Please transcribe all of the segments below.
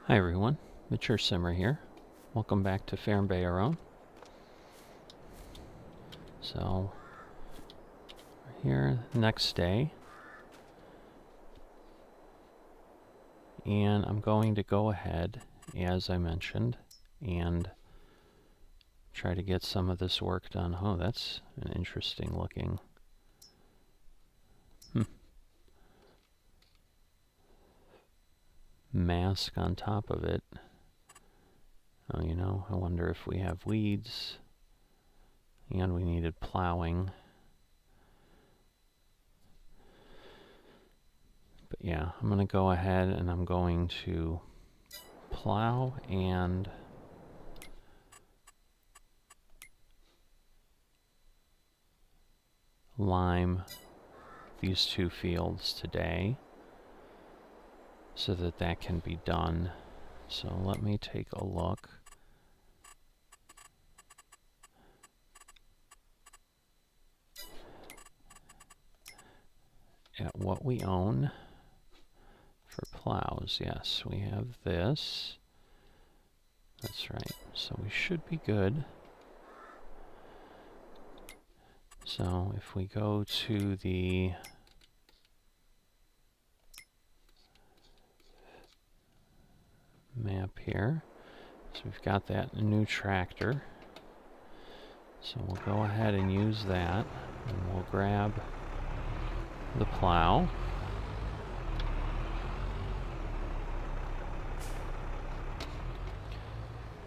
Hi everyone, Mature Simmer here. Welcome back to Ferme Beyleron. So, we're here next day, and I'm going to go ahead, as I mentioned, and try to get some of this work done. Oh, that's an interesting looking mask on top of it. Oh, you know, I wonder if we have weeds, and we needed plowing. But yeah, I'm going to go ahead and I'm going to plow and lime these two fields today so that can be done. So let me take a look. At what we own for plows. Yes, we have this. That's right. So we should be good. So if we go to the map here, so we've got that new tractor. So we'll go ahead and use that, and we'll grab the plow.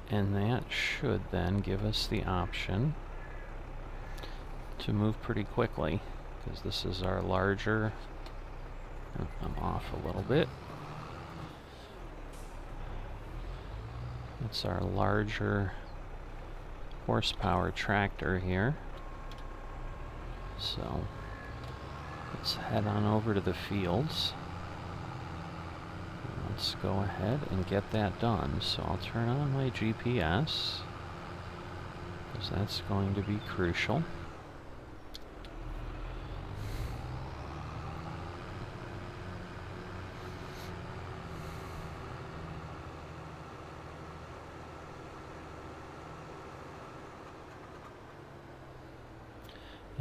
And that should then give us the option to move pretty quickly, because this is our larger, I'm off a little bit. It's our larger horsepower tractor here. So let's head on over to the fields. Let's go ahead and get that done. So I'll turn on my GPS, because that's going to be crucial.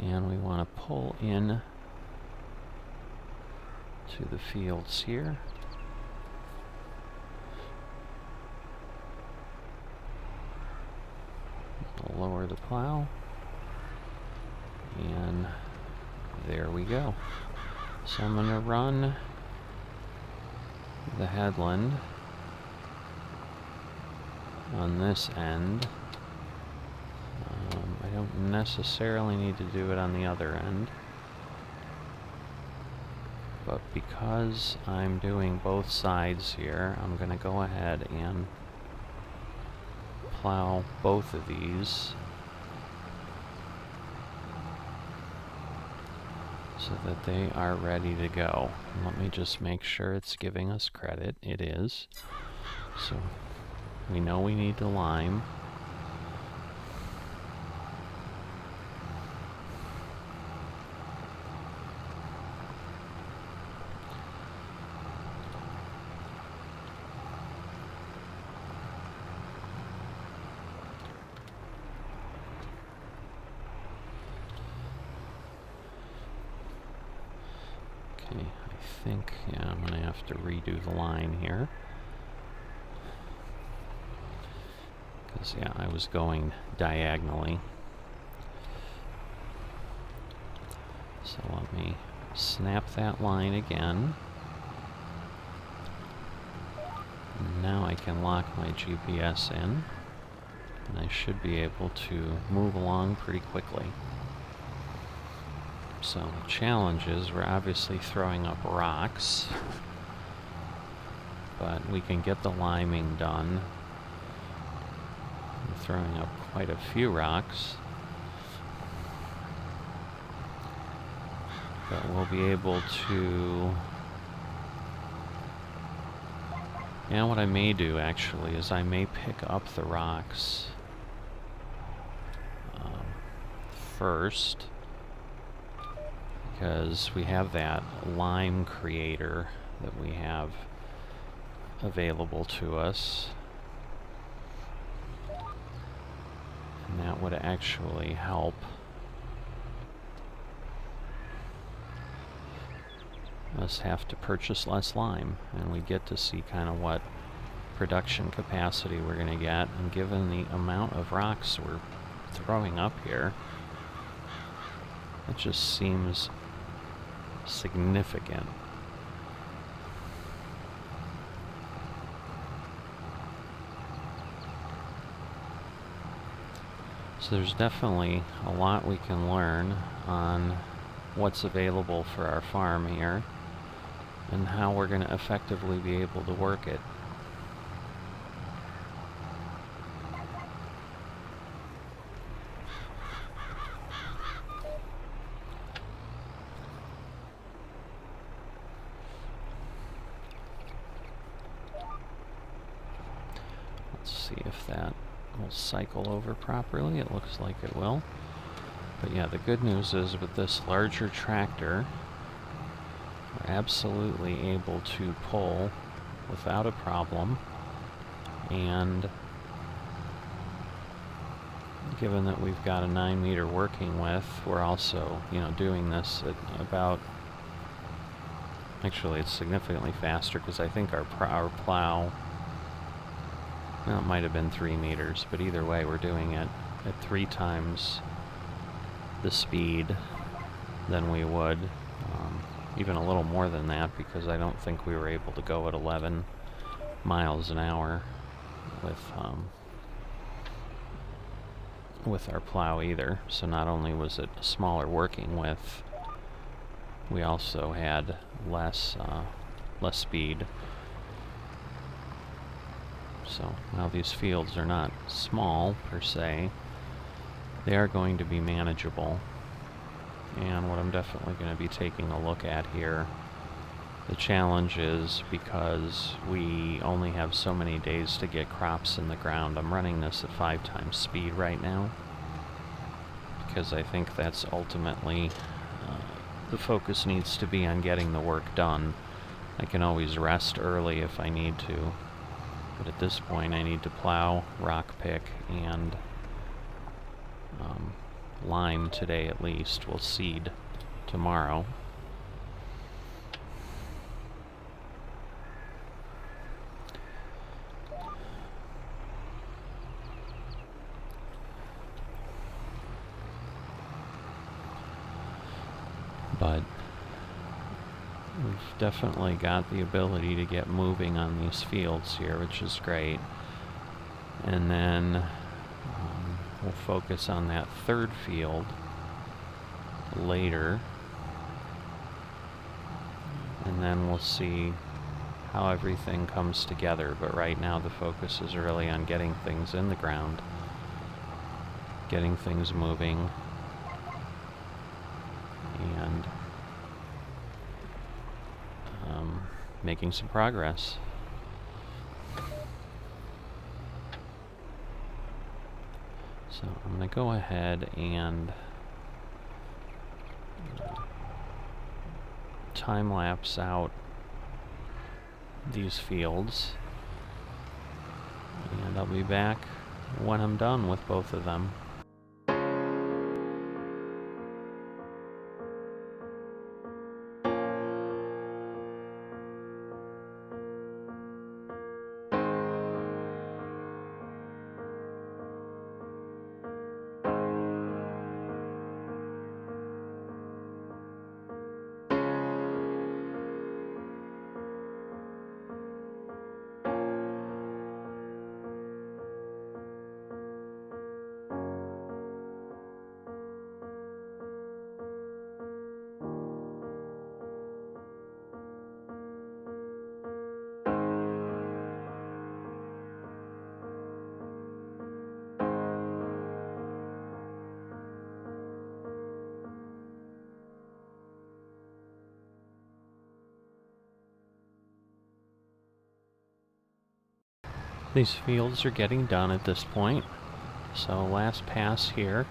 And we want to pull in to the fields here. We'll lower the plow. And there we go. So I'm going to run the headland on this end. I don't necessarily need to do it on the other end, but because I'm doing both sides here, I'm going to go ahead and plow both of these so that they are ready to go. And let me just make sure it's giving us credit. It is. So we know we need to lime. Okay, I think, yeah, I'm going to have to redo the line here. Because, yeah, I was going diagonally. So let me snap that line again. Now I can lock my GPS in, and I should be able to move along pretty quickly. So the challenge is we're obviously throwing up rocks, but we can get the liming done. I'm throwing up quite a few rocks, but we'll be able to... And what I may do actually is I may pick up the rocks first, because we have that lime creator that we have available to us. And that would actually help us have to purchase less lime, and we get to see kind of what production capacity we're going to get. And given the amount of rocks we're throwing up here, it just seems significant. So there's definitely a lot we can learn on what's available for our farm here and how we're going to effectively be able to work it. Let's see if that will cycle over properly. It looks like it will. But yeah, the good news is with this larger tractor, we're absolutely able to pull without a problem. And given that we've got a 9-meter working width, we're also, doing this at about, actually it's significantly faster because I think our plow, well, it might have been 3 meters, but either way we're doing it at 3 times the speed than we would, even a little more than that, because I don't think we were able to go at 11 miles an hour with our plow either. So not only was it a smaller working width, we also had less speed. So now these fields are not small per se. They are going to be manageable. And what I'm definitely going to be taking a look at here, the challenge is because we only have so many days to get crops in the ground. I'm running this at 5 times speed right now because I think that's ultimately the focus needs to be on getting the work done. I can always rest early if I need to, but at this point I need to plow, rock pick, and lime today at least. We'll seed tomorrow. But we've definitely got the ability to get moving on these fields here, which is great. And then we'll focus on that 3rd field later. And then we'll see how everything comes together. But right now the focus is really on getting things in the ground, getting things moving, and making some progress. So I'm going to go ahead and time-lapse out these fields, and I'll be back when I'm done with both of them. These fields are getting done at this point. So last pass here,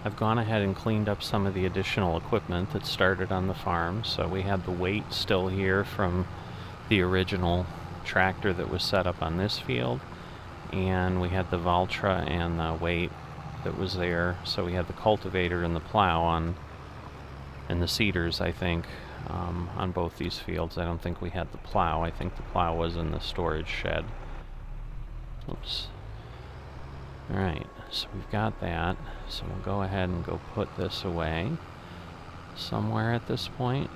I've gone ahead and cleaned up some of the additional equipment that started on the farm. So we had the weight still here from the original tractor that was set up on this field, and we had the Valtra and the weight that was there. So we had the cultivator and the plow on, and the seeders, I think, on both these fields. I don't think we had the plow. I think the plow was in the storage shed. Oops. Alright, so we've got that. So we'll go ahead and go put this away somewhere at this point.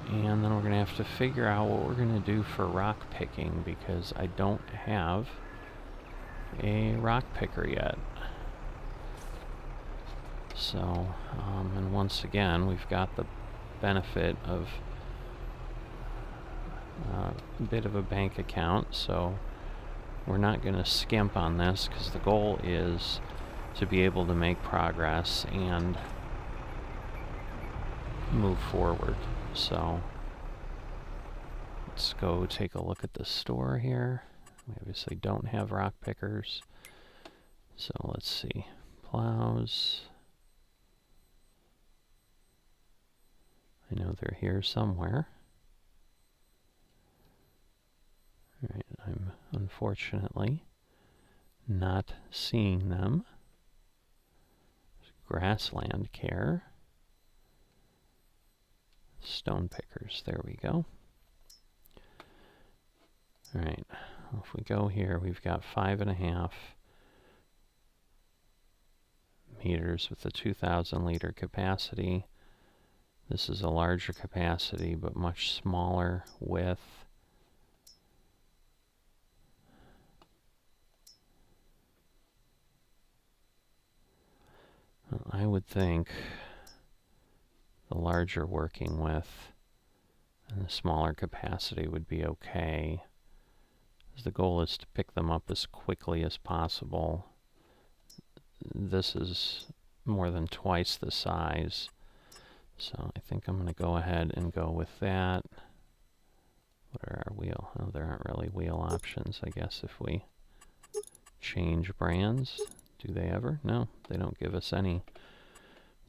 And then we're going to have to figure out what we're going to do for rock picking, because I don't have a rock picker yet. So, and once again, we've got the benefit of a bit of a bank account, so we're not going to skimp on this, because the goal is to be able to make progress and move forward. So let's go take a look at the store here. We obviously don't have rock pickers, so let's see. Plows. I know they're here somewhere. Alright, I'm unfortunately not seeing them. Grassland care. Stone pickers, there we go. Alright, well, if we go here, we've got 5.5 meters with a 2,000 liter capacity. This is a larger capacity, but much smaller width. Well, I would think the larger working width and the smaller capacity would be okay. The goal is to pick them up as quickly as possible. This is more than twice the size, so I think I'm going to go ahead and go with that. What are our wheel? Oh, there aren't really wheel options, I guess, if we change brands. Do they ever? No, they don't give us any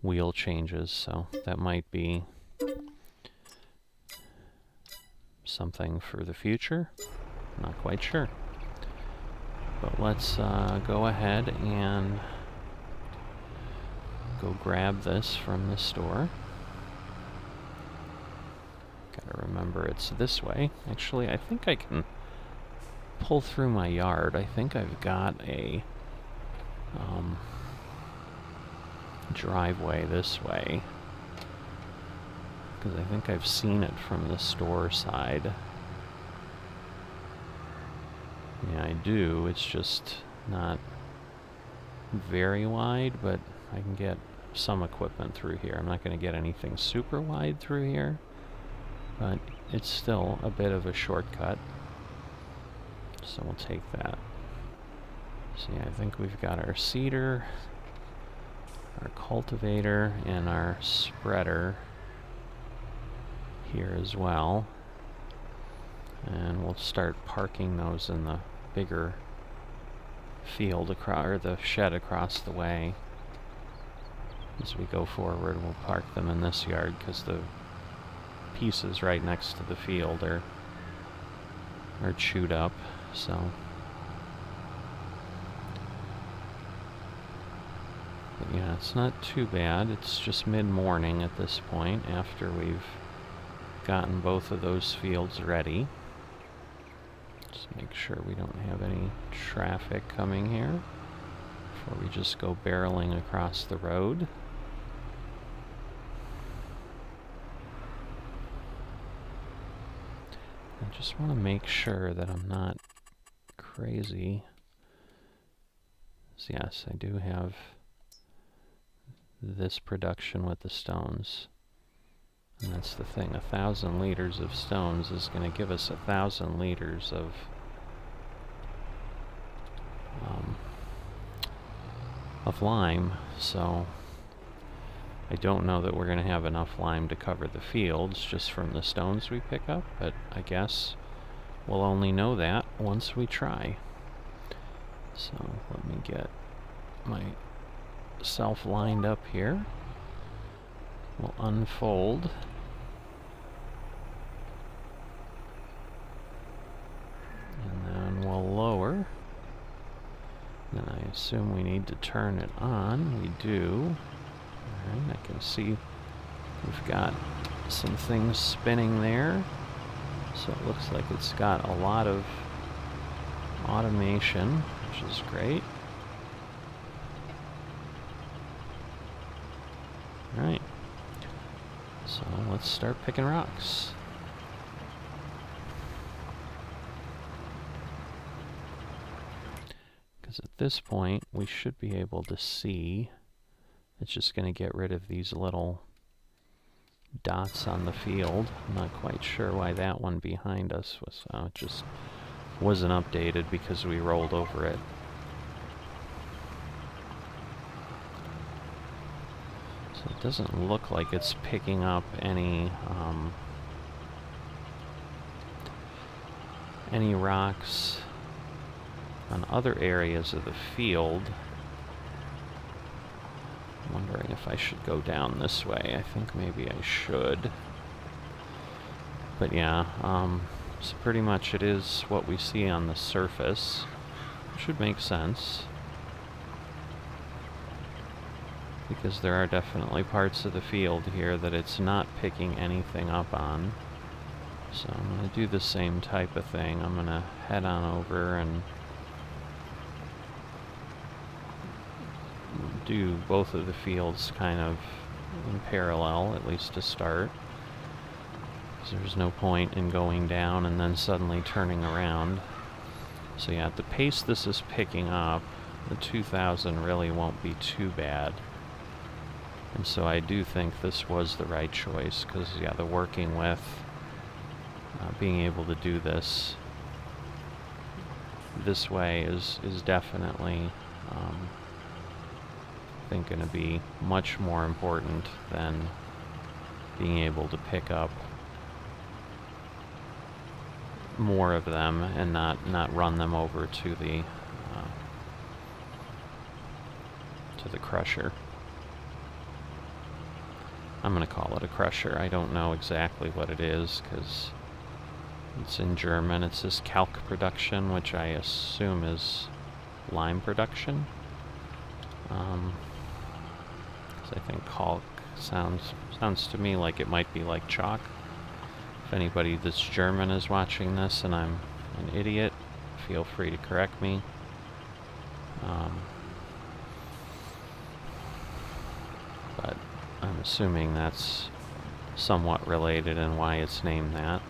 wheel changes, so that might be something for the future. Not quite sure. But let's go ahead and go grab this from the store. Gotta remember it's this way. Actually, I think I can pull through my yard. I think I've got a driveway this way, because I think I've seen it from the store side. Yeah, I do. It's just not very wide, but I can get some equipment through here. I'm not going to get anything super wide through here, but it's still a bit of a shortcut. So we'll take that. So yeah, I think we've got our seeder, our cultivator, and our spreader here as well. And we'll start parking those in the bigger field across, or the shed across the way. As we go forward, we'll park them in this yard, because the pieces right next to the field are chewed up. So but yeah, it's not too bad. It's just mid-morning at this point, after we've gotten both of those fields ready. Just make sure we don't have any traffic coming here before we just go barreling across the road. I just want to make sure that I'm not crazy. So yes, I do have this production with the stones. And that's the thing, 1,000 liters of stones is going to give us 1,000 liters of lime, so I don't know that we're going to have enough lime to cover the fields just from the stones we pick up, but I guess we'll only know that once we try. So let me get myself lined up here. We'll unfold assume we need to turn it on. We do. Alright, I can see we've got some things spinning there. So it looks like it's got a lot of automation, which is great. Alright. So let's start picking rocks. Because at this point, we should be able to see. It's just going to get rid of these little dots on the field. I'm not quite sure why that one behind us was, it just wasn't updated because we rolled over it. So it doesn't look like it's picking up any rocks on other areas of the field. I'm wondering if I should go down this way. I think maybe I should. But yeah, so pretty much it is what we see on the surface. Should make sense. Because there are definitely parts of the field here that it's not picking anything up on. So I'm going to do the same type of thing. I'm going to head on over and do both of the fields kind of in parallel, at least to start. Because there's no point in going down and then suddenly turning around. So yeah, at the pace this is picking up, the 2000 really won't be too bad. And so I do think this was the right choice, because yeah, the working with being able to do this way is definitely I think going to be much more important than being able to pick up more of them and not run them over to the crusher. I'm going to call it a crusher. I don't know exactly what it is because it's in German. It says Kalk production, which I assume is lime production. I think Kalk sounds to me like it might be like chalk. If anybody that's German is watching this and I'm an idiot, feel free to correct me. But I'm assuming that's somewhat related and why it's named that.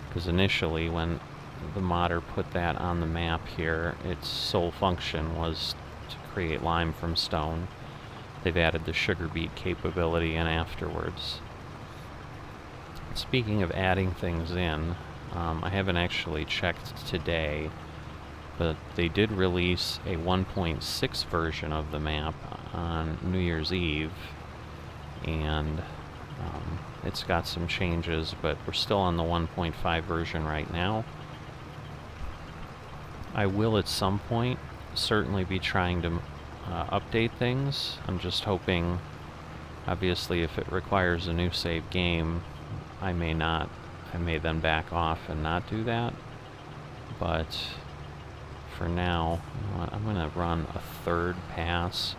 Because initially when the modder put that on the map here, its sole function was to create lime from stone. They've added the sugar beet capability in afterwards. Speaking of adding things in, I haven't actually checked today, but they did release a 1.6 version of the map on New Year's Eve, and it's got some changes, but we're still on the 1.5 version right now. I will at some point certainly be trying to update things. I'm just hoping, obviously, if it requires a new save game, I may then back off and not do that. But for now, you know what, I'm going to run a third pass,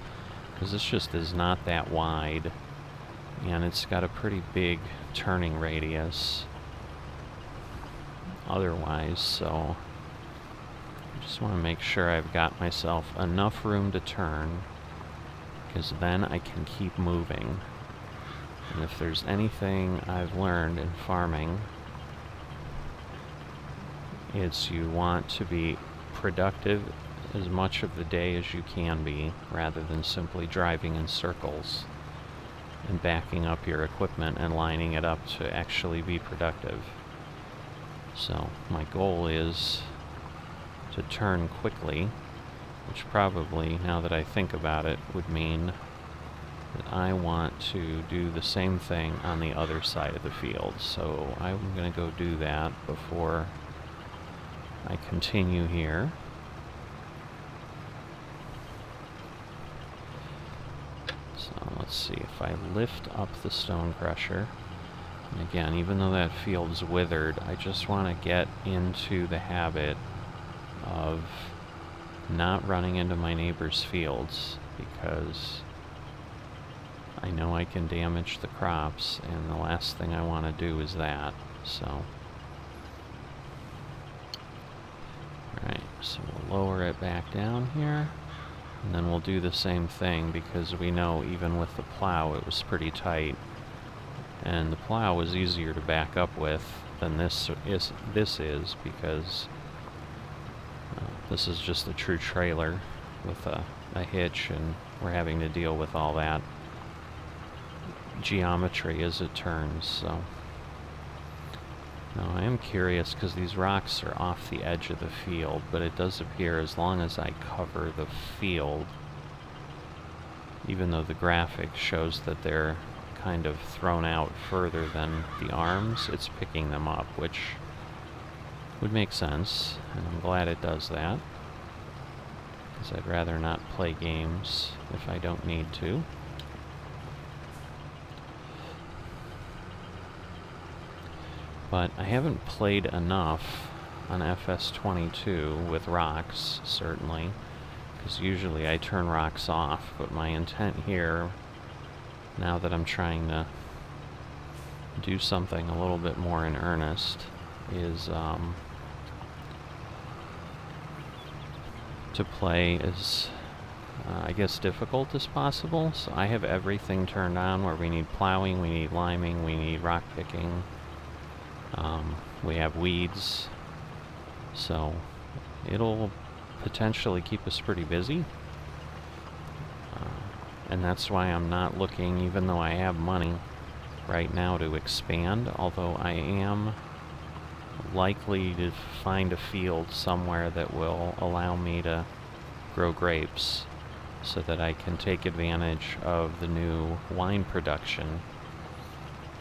because this just is not that wide, and it's got a pretty big turning radius otherwise, so I just want to make sure I've got myself enough room to turn, because then I can keep moving. And if there's anything I've learned in farming, it's you want to be productive as much of the day as you can be, rather than simply driving in circles and backing up your equipment and lining it up to actually be productive. So my goal is to turn quickly, which probably, now that I think about it, would mean that I want to do the same thing on the other side of the field. So I'm going to go do that before I continue here. So let's see, if I lift up the stone crusher, and again, even though that field's withered, I just want to get into the habit of not running into my neighbor's fields, because I know I can damage the crops, and the last thing I want to do is that. So, alright, so we'll lower it back down here, and then we'll do the same thing, because we know even with the plow it was pretty tight, and the plow was easier to back up with than this is, because this is just a true trailer with a hitch, and we're having to deal with all that geometry as it turns. So now I am curious, because these rocks are off the edge of the field, but it does appear as long as I cover the field, even though the graphic shows that they're kind of thrown out further than the arms, it's picking them up, which would make sense, and I'm glad it does that, because I'd rather not play games if I don't need to. But I haven't played enough on FS22 with rocks, certainly, because usually I turn rocks off, but my intent here, now that I'm trying to do something a little bit more in earnest, is to play as, I guess, difficult as possible. So I have everything turned on where we need plowing, we need liming, we need rock picking, we have weeds, so it'll potentially keep us pretty busy. And that's why I'm not looking, even though I have money right now, to expand, although I am likely to find a field somewhere that will allow me to grow grapes so that I can take advantage of the new wine production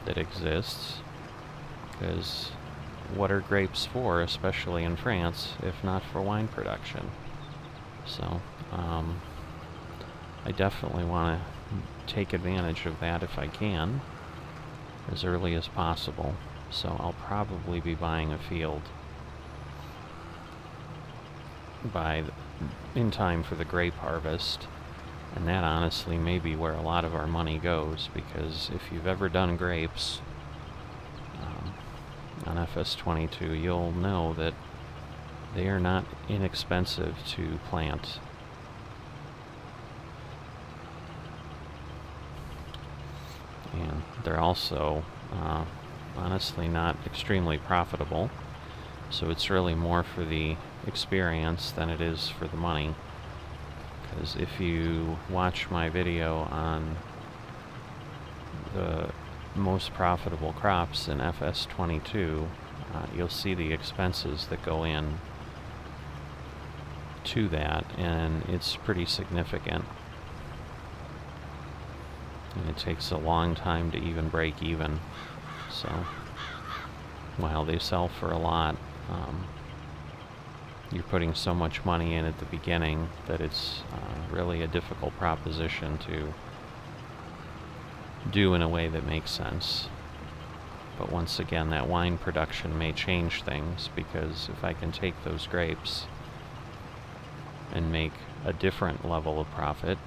that exists. Because what are grapes for, especially in France, if not for wine production? So, I definitely want to take advantage of that if I can, as early as possible. So I'll probably be buying a field in time for the grape harvest, and that honestly may be where a lot of our money goes, because if you've ever done grapes on FS22, you'll know that they are not inexpensive to plant. And they're also honestly not extremely profitable, so it's really more for the experience than it is for the money. Because if you watch my video on the most profitable crops in FS22, you'll see the expenses that go in to that, and it's pretty significant. And it takes a long time to even break even. So while they sell for a lot, you're putting so much money in at the beginning that it's really a difficult proposition to do in a way that makes sense. But once again, that wine production may change things, because if I can take those grapes and make a different level of profit,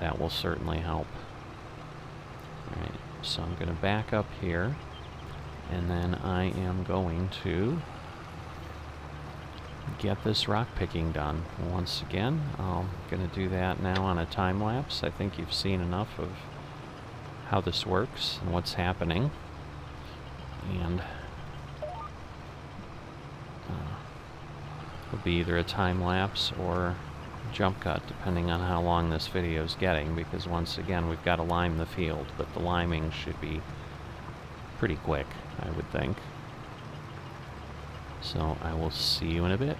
that will certainly help. Alright, so I'm going to back up here, and then I am going to get this rock picking done. Once again, I'm going to do that now on a time lapse. I think you've seen enough of how this works and what's happening, and it'll be either a time lapse or jump cut, depending on how long this video is getting, because once again we've got to lime the field, but the liming should be pretty quick, I would think. So I will see you in a bit.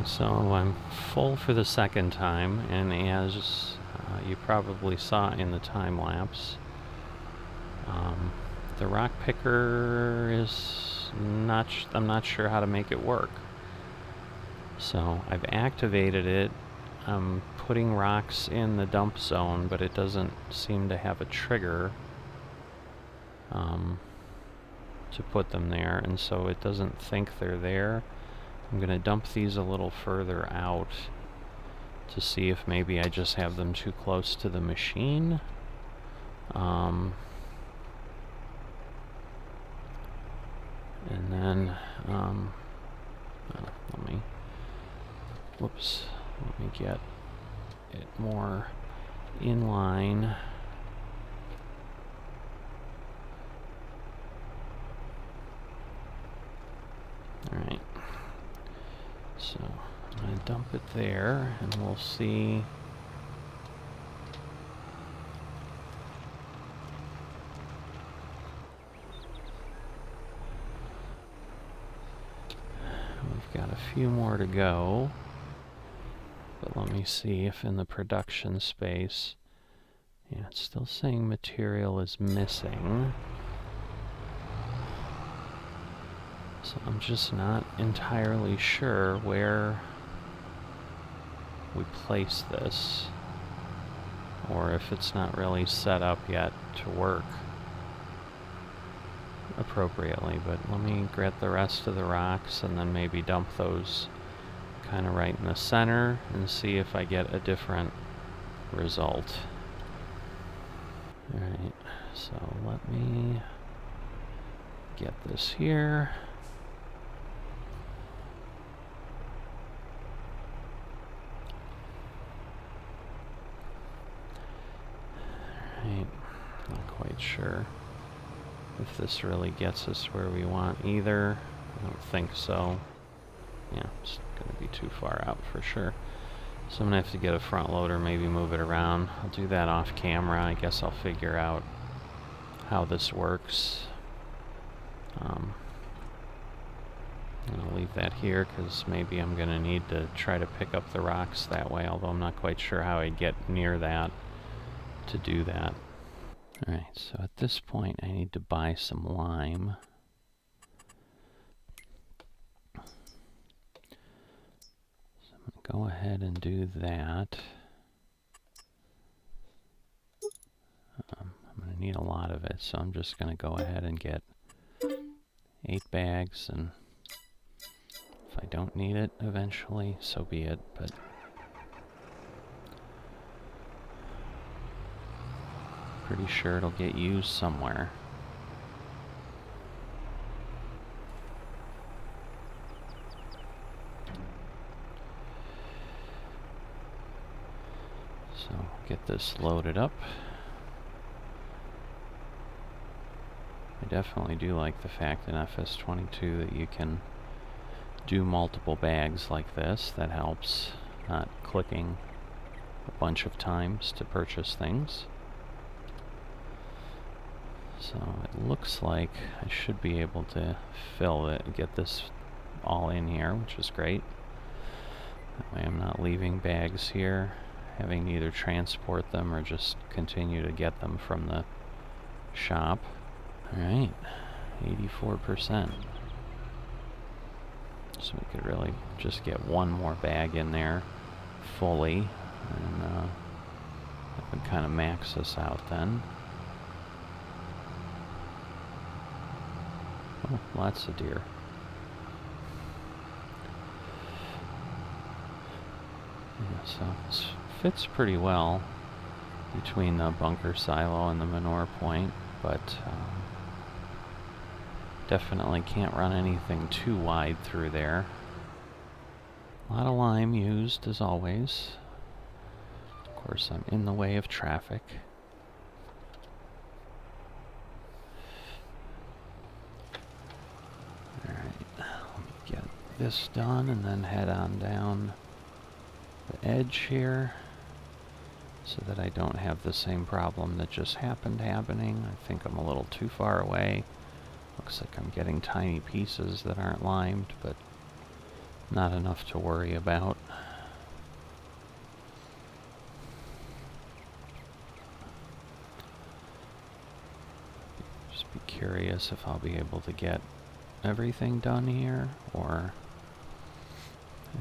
Alright, so I'm full for the second time, and as you probably saw in the time lapse, the rock picker is not, I'm not sure how to make it work. So I've activated it. I'm putting rocks in the dump zone, but it doesn't seem to have a trigger to put them there, and so it doesn't think they're there. I'm going to dump these a little further out to see if maybe I just have them too close to the machine. And then, let me get it more in line. Alright, so I'm going to dump it there, and we'll see. We've got a few more to go, but let me see if in the production space, yeah, it's still saying material is missing. So I'm just not entirely sure where we place this, or if it's not really set up yet to work appropriately. But let me get the rest of the rocks and then maybe dump those kind of right in the center and see if I get a different result. Alright, so let me get this here. Not quite sure if this really gets us where we want either. I don't think so. Yeah, it's going to be too far out for sure. So I'm going to have to get a front loader, maybe move it around. I'll do that off camera. I guess I'll figure out how this works. I'm going to leave that here because maybe I'm going to need to try to pick up the rocks that way, although I'm not quite sure how I get near that to do that. Alright, so at this point I need to buy some lime. So I'm going to go ahead and do that. I'm going to need a lot of it, so I'm just going to go ahead and get 8 bags, and if I don't need it eventually, so be it, but pretty sure it'll get used somewhere. So get this loaded up. I definitely do like the fact in FS22 that you can do multiple bags like this. That helps, not clicking a bunch of times to purchase things. So it looks like I should be able to fill it and get this all in here, which is great. That way I'm not leaving bags here, having to either transport them or just continue to get them from the shop. Alright, 84%. So we could really just get one more bag in there fully, and that would kind of max us out then. Oh, lots of deer. Yeah, so this fits pretty well between the bunker silo and the manure point, but definitely can't run anything too wide through there. A lot of lime used, as always. Of course, I'm in the way of traffic. This done and then head on down the edge here so that I don't have the same problem that just happening. I think I'm a little too far away. Looks like I'm getting tiny pieces that aren't limed, but not enough to worry about. Just be curious if I'll be able to get everything done here, or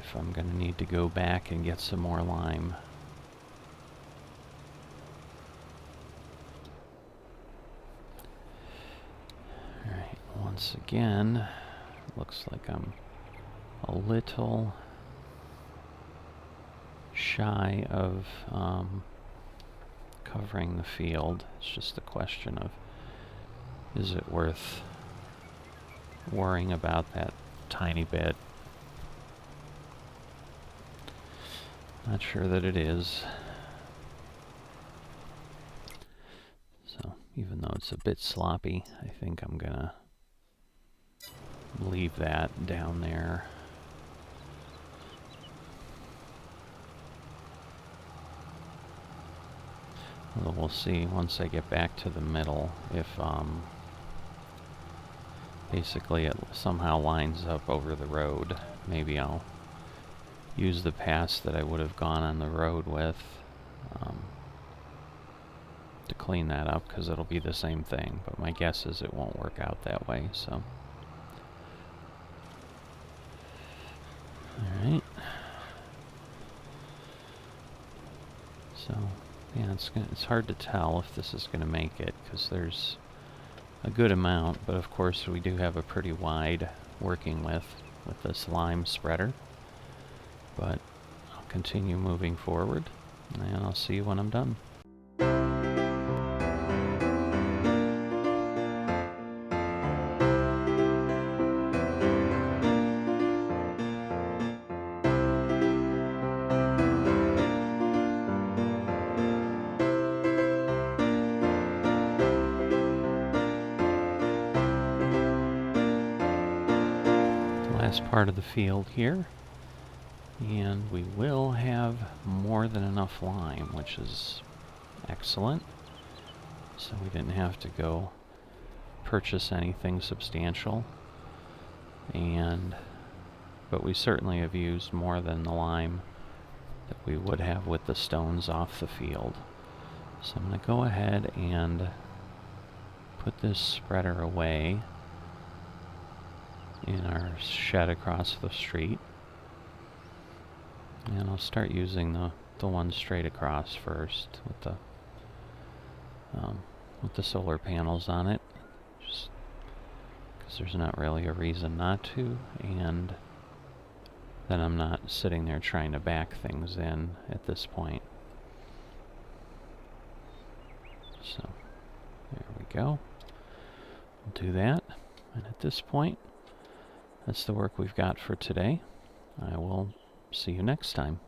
if I'm going to need to go back and get some more lime. Alright, once again, looks like I'm a little shy of covering the field. It's just a question of, is it worth worrying about that tiny bit? Not sure that it is. So even though it's a bit sloppy, I think I'm gonna leave that down there. Although we'll see once I get back to the middle if basically it somehow lines up over the road. Maybe I'll use the pass that I would have gone on the road with to clean that up, because it'll be the same thing, but my guess is it won't work out that way. So alright, so yeah, it's hard to tell if this is gonna make it, because there's a good amount, but of course we do have a pretty wide working with this lime spreader. But I'll continue moving forward, and I'll see you when I'm done. The last part of the field here. And we will have more than enough lime, which is excellent. So we didn't have to go purchase anything substantial. But we certainly have used more than the lime that we would have with the stones off the field. So I'm going to go ahead and put this spreader away in our shed across the street. And I'll start using the one straight across first with the solar panels on it, just because there's not really a reason not to, and then I'm not sitting there trying to back things in at this point. So there we go. We'll do that, and at this point, that's the work we've got for today. I will see you next time.